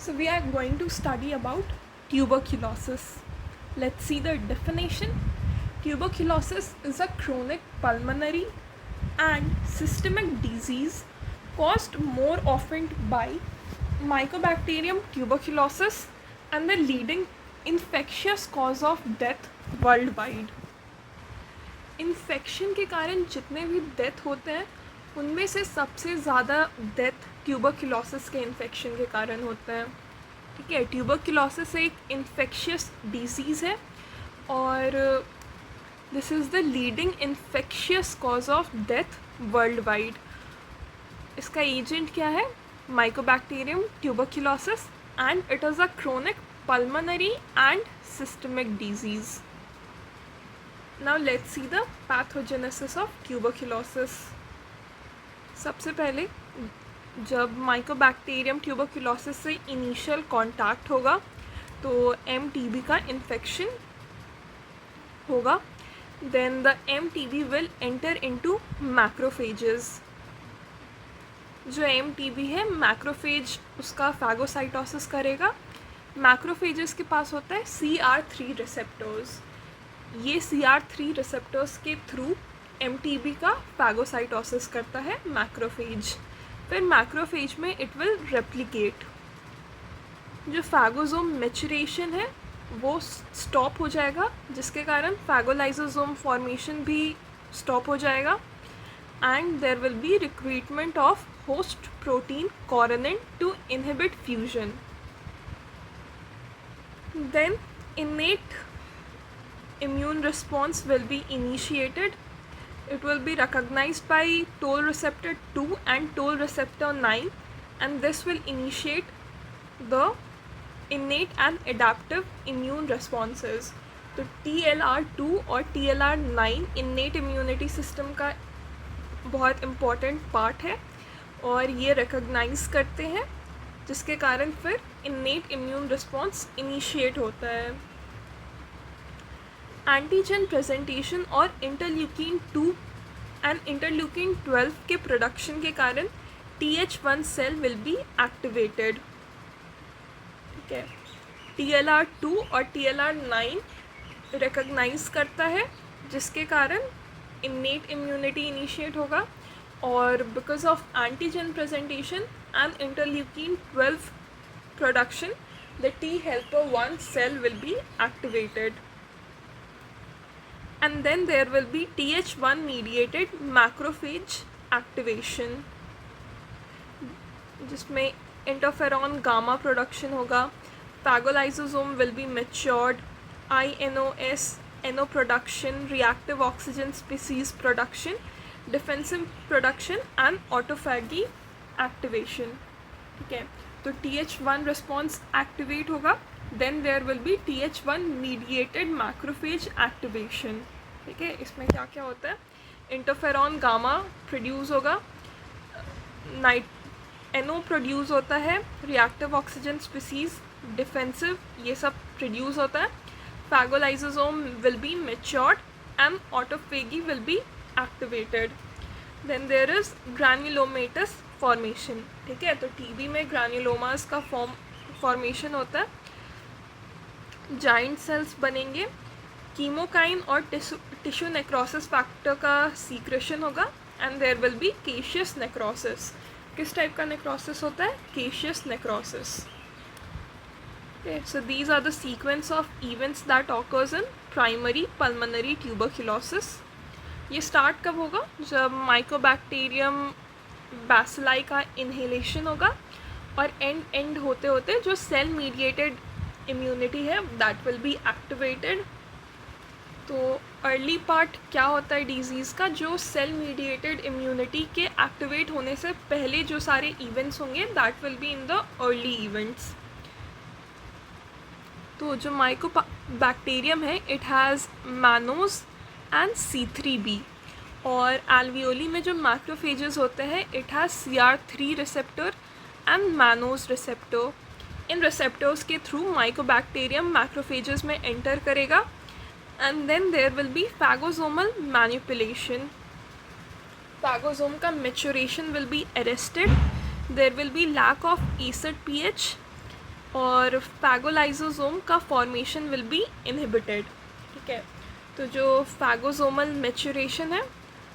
So we are going to study about tuberculosis. Let's see the definition. Tuberculosis is a chronic pulmonary and systemic disease caused more often by Mycobacterium tuberculosis and the leading infectious cause of death worldwide. Infection के कारण जितने भी death होते हैं उनमें से सबसे ज़्यादा डेथ ट्यूबरक्लोसिस के इन्फेक्शन के कारण होते हैं. ठीक है, ट्यूबरक्लोसिस एक इन्फेक्शियस डिजीज़ है और this is the leading infectious cause of death world wide. इसका एजेंट क्या है? Mycobacterium tuberculosis and it is a chronic pulmonary and systemic disease. Now let's see the pathogenesis of tuberculosis. सबसे पहले जब Mycobacterium tuberculosis से initial contact होगा तो MTB का इन्फेक्शन होगा. Then the MTB will enter into macrophages. जो MTB है मैक्रोफेज उसका फैगोसाइटोसिस करेगा. मैक्रोफेजेस के पास होता है CR3 रिसेप्टर्स. ये CR3 रिसेप्टर्स के थ्रू MTB का फैगोसाइटोसिस करता है मैक्रोफेज. फिर मैक्रोफेज में इट विल रेप्लिकेट. जो फैगोसोम मैच्योरेशन है वो स्टॉप हो जाएगा जिसके कारण फैगोलाइसोसोम फॉर्मेशन भी स्टॉप हो जाएगा and there will be recruitment of host protein coronin to inhibit fusion. Then innate immune response will be initiated. It will be recognized by toll receptor 2 and toll receptor 9 and this will initiate the innate and adaptive immune responses. तो TLR2 और TLR9 innate immunity system का बहुत important part है और ये recognize करते हैं जिसके कारण फिर innate immune response initiate होता है. एंटीजन प्रेजेंटेशन और इंटरल्यूकिन 2 एंड इंटरल्यूकिन 12 के प्रोडक्शन के कारण TH1 cell will be activated. ठीक है, TLR2 और TLR9 रिकॉग्नाइज करता है जिसके कारण इन्नेट इम्यूनिटी इनिशिएट होगा और because of antigen presentation and interleukin 12 production the T helper 1 cell will be activated. And then there will be TH1 mediated macrophage activation जिसमें इंटरफेरॉन गामा प्रोडक्शन होगा. Phagolysosome will be matured. INOS NO production, reactive oxygen species production, defensive production and autophagy activation. ठीक है, तो TH1 response activate होगा. Then there will be TH1 mediated macrophage activation. ठीक है, इसमें क्या क्या होता है? इंटरफेरॉन गामा प्रोड्यूस होगा, NO प्रोड्यूस होता है, रिएक्टिव ऑक्सीजन स्पीसीज, डिफेंसिव ये सब प्रोड्यूस होता है. Phagolysosome will be matured and autophagy will be activated. Then there is granulomatous formation. ठीक है, तो TB में ग्रैन्युलोमास का फॉर्मेशन होता है. जाइंट सेल्स बनेंगे. कीमोकाइन और टिश्यू नेक्रोसिस फैक्टर का सीक्रेशन होगा and there will be caseous necrosis. किस टाइप का नेक्रोसिस होता है? Caseous necrosis. So these are the sequence of events that occurs in primary pulmonary tuberculosis. ये स्टार्ट कब होगा? जब माइकोबैक्टीरियम बैसिलाई का इन्हेलेशन होगा और एंड होते होते जो सेल मीडिएटेड इम्यूनिटी है दैट विल बी एक्टिवेटेड. तो अर्ली पार्ट क्या होता है डिजीज़ का? जो सेल मीडिएटेड इम्यूनिटी के एक्टिवेट होने से पहले जो सारे इवेंट्स होंगे that will be in the early events. तो जो माइकोबैक्टीरियम है it has mannose and C3b और एल्वियोली में जो मैक्रोफेजेस होते हैं it has CR3 receptor and mannose receptor. In receptors के थ्रू माइकोबैक्टीरियम मैक्रोफेजेस में एंटर करेगा and then there will be phagosomal manipulation. Phagosome का maturation will be arrested. There will be lack of acid pH और फैगोलाइजोसोम का formation will be inhibited. ठीक है, तो जो फैगोसोमल मैच्योरेशन है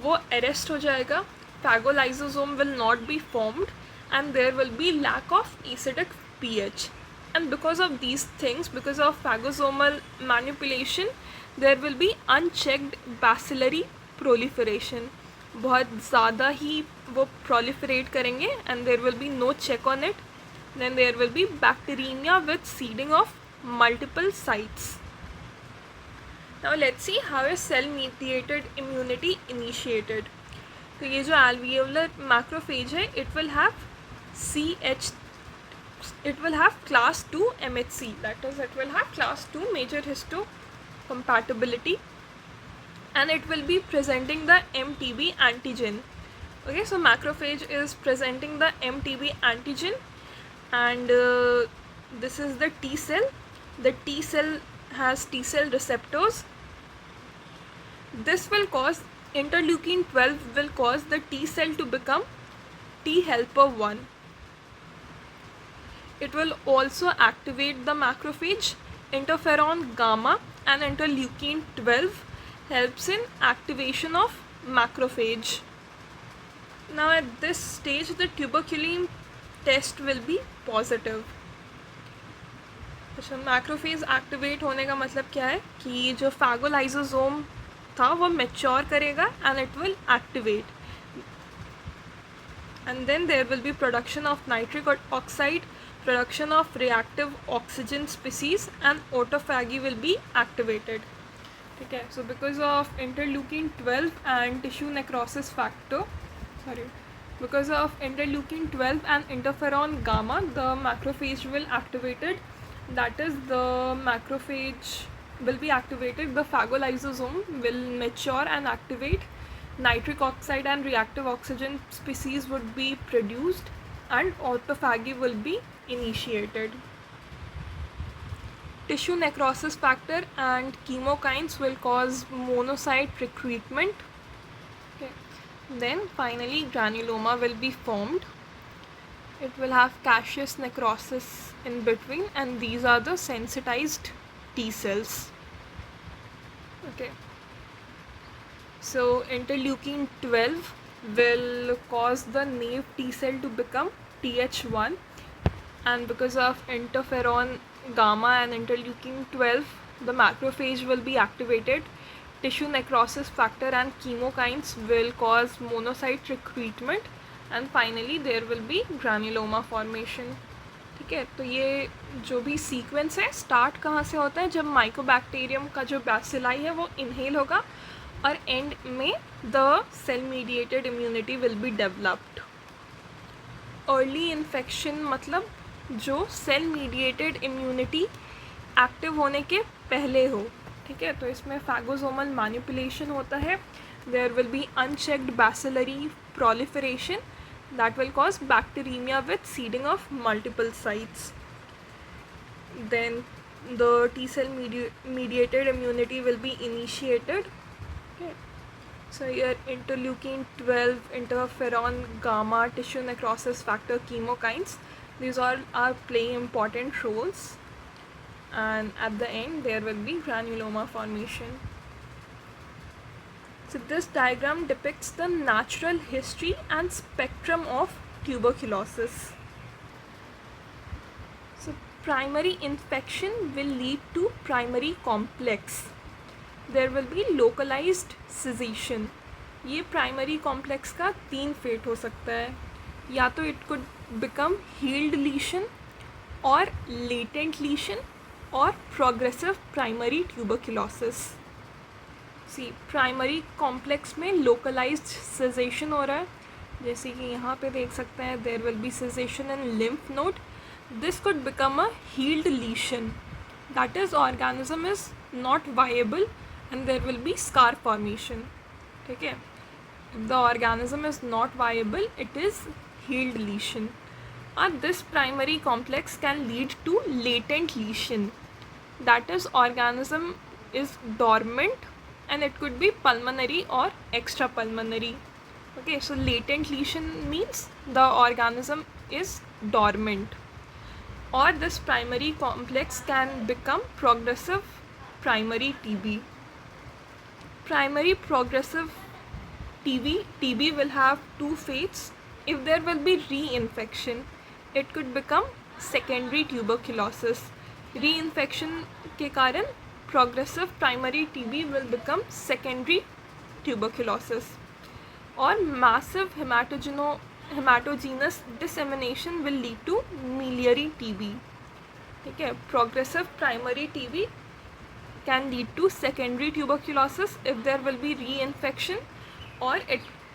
वो अरेस्ट हो जाएगा, phagolysosome will not be formed and there will be lack of acidic pH. And because of these things, because of phagosomal manipulation, there will be unchecked bacillary proliferation. बहुत ज़्यादा ही वो proliferate करेंगे and there will be no check on it. Then there will be bacteremia with seeding of multiple sites. Now let's see how is cell mediated immunity initiated. तो ये जो alveolar macrophage है, it will have class 2 MHC, that is it will have class 2 major histocompatibility, and it will be presenting the MTB antigen. Okay, so macrophage is presenting the MTB antigen, and this is the T cell. The T cell has T cell receptors. This will cause interleukin 12 will cause the T cell to become T helper 1. It will also activate the macrophage. Interferon gamma and interleukin 12 helps in activation of macrophage. Now at this stage the tuberculin test will be positive. अच्छा, macrophage activate होने का मतलब क्या है कि जो फैगोलाइजोसोम था वो मैच्योर करेगा and it will activate, and then there will be production of nitric oxide, production of reactive oxygen species, and autophagy will be activated. Okay, so because of interleukin 12 and tissue necrosis factor, because of interleukin 12 and interferon gamma, the macrophage will activated, that is the macrophage will be activated, the phagolysosome will mature and activate, nitric oxide and reactive oxygen species would be produced, and autophagy will be initiated. Tissue necrosis factor and chemokines will cause monocyte recruitment. Okay. Then finally granuloma will be formed. It will have caseous necrosis in between, and these are the sensitized T cells. Okay. So interleukin 12 will cause the naive T cell to become Th1, and because of interferon gamma and interleukin 12 the macrophage will be activated. Tissue necrosis factor and chemokines will cause monocyte recruitment, and finally there will be granuloma formation. ठीक है, तो ये जो भी sequence है start कहाँ से होता है, जब माइकोबैक्टीरियम का जो बैसिलाई है वो इनहेल होगा और एंड में the cell mediated immunity will be developed. Early infection मतलब जो सेल मीडिएटेड इम्यूनिटी एक्टिव होने के पहले हो. ठीक है, तो इसमें फैगोसोमल मैनिपुलेशन होता है. There will be unchecked bacillary proliferation that will cause bacteremia with seeding of multiple sites. Then the T cell mediated immunity will be initiated. Okay. So here interleukin 12, interferon gamma, tissue necrosis factor, chemokines, these all are playing important roles, and at the end there will be granuloma formation. So this diagram depicts the natural history and spectrum of tuberculosis. So primary infection will lead to primary complex. There will be localized cessation. ये primary complex का 3 fate हो सकता है, या तो it could become healed lesion or latent lesion or progressive primary tuberculosis. See primary complex में localised सेजेशन हो रहा है, जैसे कि यहाँ पे देख सकते हैं there will be cessation in lymph node. This could become a healed lesion, that is organism is not viable and there will be scar formation. ठीक है, the organism is not viable, it is healed lesion. और this primary complex can lead to latent lesion, that is organism is dormant and it could be pulmonary or extrapulmonary. Okay, so latent lesion means the organism is dormant. or this primary complex can become progressive primary TB. Primary progressive TB will have two fates. If there will be reinfection, it could become secondary tuberculosis. Reinfection के कारण progressive primary TB will become secondary tuberculosis. और massive hematogenous dissemination will lead to miliary TB. ठीक है, progressive primary TB can lead to secondary tuberculosis if there will be reinfection, or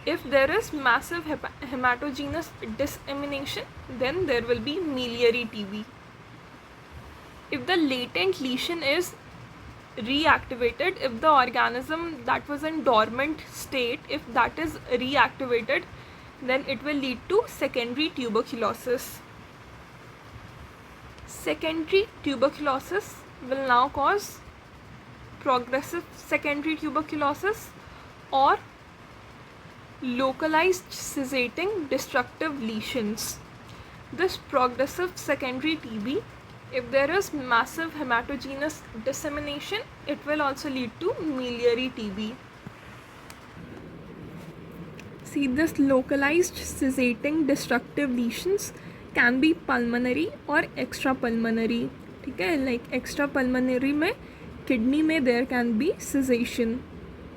if there is massive hematogenous dissemination, then there will be miliary TB. If the latent lesion is reactivated, if the organism that was in dormant state, if that is reactivated, then it will lead to secondary tuberculosis. Secondary tuberculosis will now cause progressive secondary tuberculosis or localized scintillating destructive lesions. This progressive secondary TB, if there is massive hematogenous dissemination, it will also lead to miliary TB. See, this localized scintillating destructive lesions can be pulmonary or extrapulmonary. ठीक है, like extrapulmonary में kidney में there can be cessation,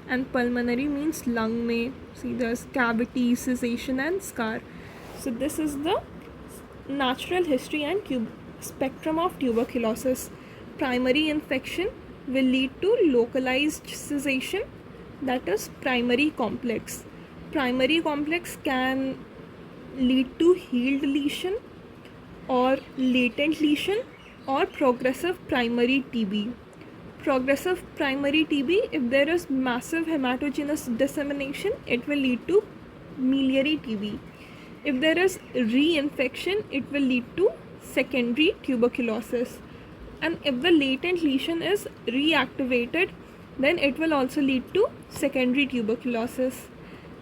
and pulmonary means lung में. See, there's cavity, cessation and scar. So this is the natural history and spectrum of tuberculosis. Primary infection will lead to localized cessation, that is primary complex. Primary complex can lead to healed lesion or latent lesion or progressive primary TB. Progressive primary TB, if there is massive hematogenous dissemination, it will lead to miliary TB. If there is reinfection, it will lead to secondary tuberculosis. And if the latent lesion is reactivated, then it will also lead to secondary tuberculosis.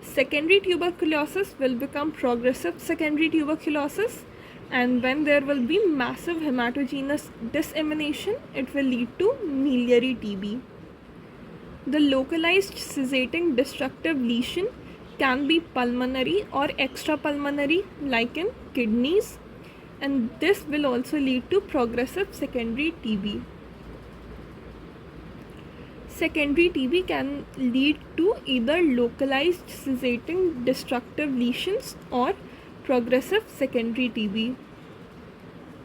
Secondary tuberculosis will become progressive secondary tuberculosis, and when there will be massive hematogenous dissemination, it will lead to miliary TB. The localized scintillating destructive lesion can be pulmonary or extrapulmonary, like in kidneys, and this will also lead to progressive secondary TB. Secondary TB can lead to either localized scintillating destructive lesions or progressive secondary TB.